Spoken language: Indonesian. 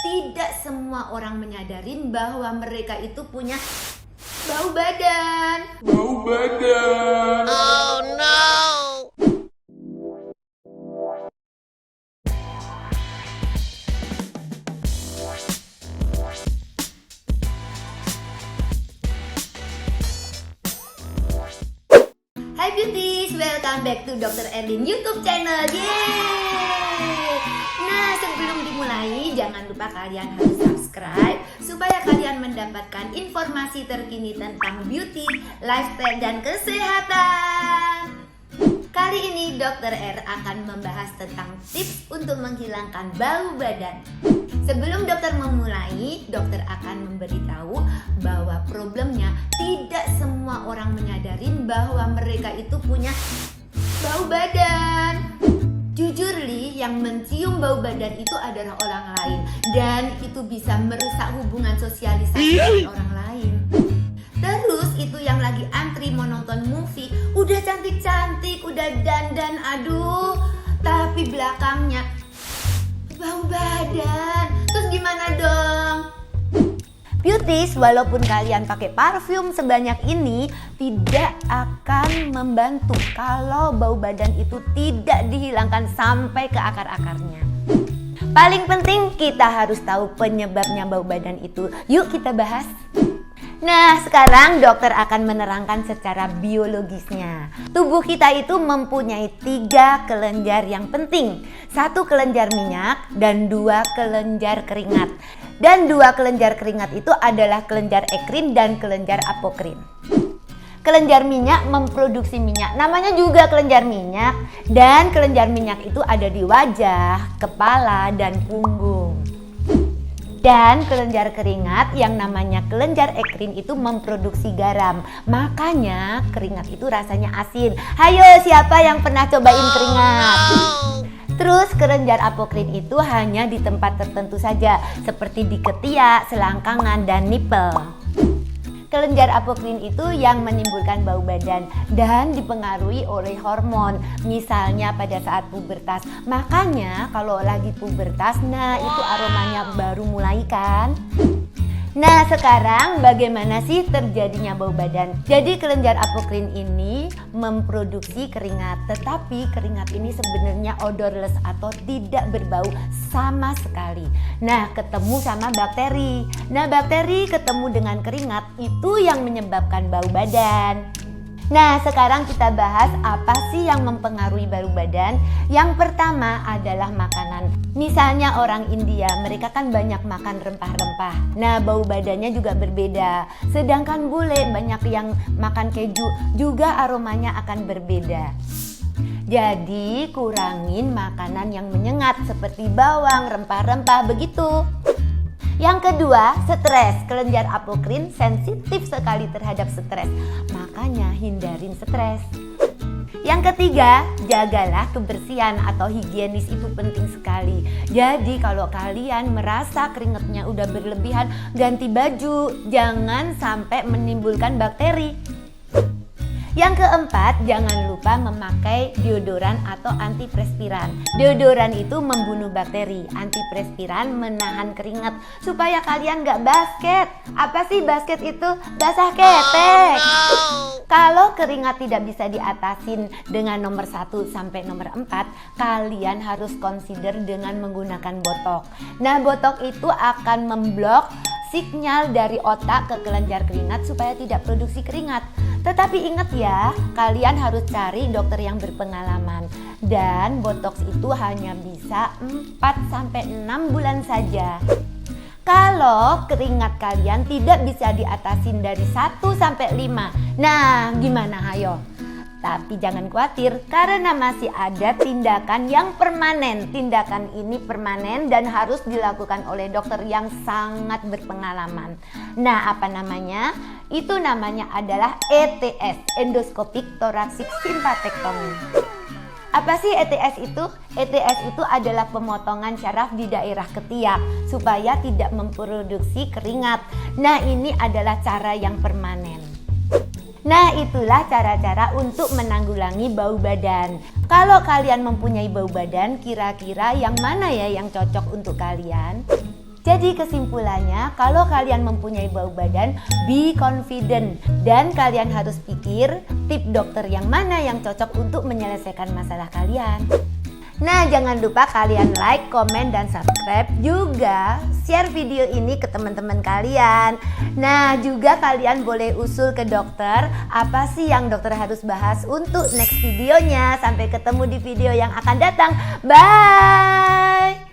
tidak semua orang menyadarin bahwa mereka itu punya bau badan. Bau badan. Oh no! Hai beauties, welcome back to Dr. Erlin YouTube channel. Yeay! Nah, sebelum dimulai, jangan lupa kalian harus subscribe supaya kalian mendapatkan informasi terkini tentang beauty, lifestyle, dan kesehatan. Kali ini Dr. R akan membahas tentang tips untuk menghilangkan bau badan. Sebelum dokter memulai, dokter akan memberitahu bahwa problemnya tidak semua orang menyadarin bahwa mereka itu punya bau badan. Jujur Li, yang mencium bau badan itu adalah orang lain, dan itu bisa merusak hubungan sosialisasi dengan orang lain. Terus itu yang lagi antri mau nonton movie, udah cantik-cantik, udah dandan, aduh, tapi belakangnya bau badan. Terus gimana dong? Beauties, walaupun kalian pakai parfum sebanyak ini, tidak akan membantu kalau bau badan itu tidak dihilangkan sampai ke akar-akarnya. Paling penting kita harus tahu penyebabnya bau badan itu. Yuk kita bahas. Nah, sekarang dokter akan menerangkan secara biologisnya. Tubuh kita itu mempunyai 3 kelenjar yang penting. 1 kelenjar minyak dan 2 kelenjar keringat. Dan 2 kelenjar keringat itu adalah kelenjar ekrin dan kelenjar apokrin. Kelenjar minyak memproduksi minyak, namanya juga kelenjar minyak. Dan kelenjar minyak itu ada di wajah, kepala, dan punggung. Dan kelenjar keringat yang namanya kelenjar ekrin itu memproduksi garam. Makanya keringat itu rasanya asin. Hayo, siapa yang pernah cobain keringat? Terus kelenjar apokrin itu hanya di tempat tertentu saja, seperti di ketiak, selangkangan, dan nipel. Kelenjar apokrin itu yang menimbulkan bau badan dan dipengaruhi oleh hormon, misalnya pada saat pubertas. Makanya kalau lagi pubertas, nah itu aromanya baru mulai kan? Nah, sekarang bagaimana sih terjadinya bau badan? Jadi kelenjar apokrin ini memproduksi keringat, tetapi keringat ini sebenarnya odorless atau tidak berbau sama sekali. Nah, ketemu sama bakteri. Nah, bakteri ketemu dengan keringat itu yang menyebabkan bau badan. Nah, sekarang kita bahas apa sih yang mempengaruhi bau badan. Yang pertama adalah makanan. Misalnya orang India, mereka kan banyak makan rempah-rempah. Nah, bau badannya juga berbeda. Sedangkan bule banyak yang makan keju, juga aromanya akan berbeda. Jadi, kurangin makanan yang menyengat seperti bawang, rempah-rempah, begitu. Yang kedua, stres. Kelenjar apokrin sensitif sekali terhadap stres. Makanya hindarin stres. Yang ketiga, jagalah kebersihan atau higienis, itu penting sekali. Jadi kalau kalian merasa keringatnya udah berlebihan, ganti baju. Jangan sampai menimbulkan bakteri. Yang keempat, jangan lupa memakai deodoran atau antiperspiran. Deodoran itu membunuh bakteri, antiperspiran menahan keringat supaya kalian gak basket. Apa sih basket itu? Basah ketek. Kalau keringat tidak bisa diatasin dengan nomor 1 sampai nomor 4, kalian harus consider dengan menggunakan botok. Nah, botok itu akan memblok sinyal dari otak ke kelenjar keringat supaya tidak produksi keringat. Tetapi ingat ya, kalian harus cari dokter yang berpengalaman. Dan botox itu hanya bisa 4-6 bulan saja. Kalau keringat kalian tidak bisa diatasin dari 1-5, nah gimana ayo? Tapi jangan khawatir, karena masih ada tindakan yang permanen. Tindakan ini permanen dan harus dilakukan oleh dokter yang sangat berpengalaman. Nah, apa namanya? Itu namanya adalah ETS, Endoscopic Thoracic Sympathectomy. Apa sih ETS itu? ETS itu adalah pemotongan syaraf di daerah ketiak supaya tidak memproduksi keringat. Nah, ini adalah cara yang permanen. Nah, itulah cara-cara untuk menanggulangi bau badan. Kalau kalian mempunyai bau badan, kira-kira yang mana ya yang cocok untuk kalian? Jadi kesimpulannya, kalau kalian mempunyai bau badan, be confident. Dan kalian harus pikir tip dokter yang mana yang cocok untuk menyelesaikan masalah kalian. Nah, jangan lupa kalian like, komen, dan subscribe. Juga share video ini ke teman-teman kalian. Nah, juga kalian boleh usul ke dokter apa sih yang dokter harus bahas untuk next videonya. Sampai ketemu di video yang akan datang. Bye!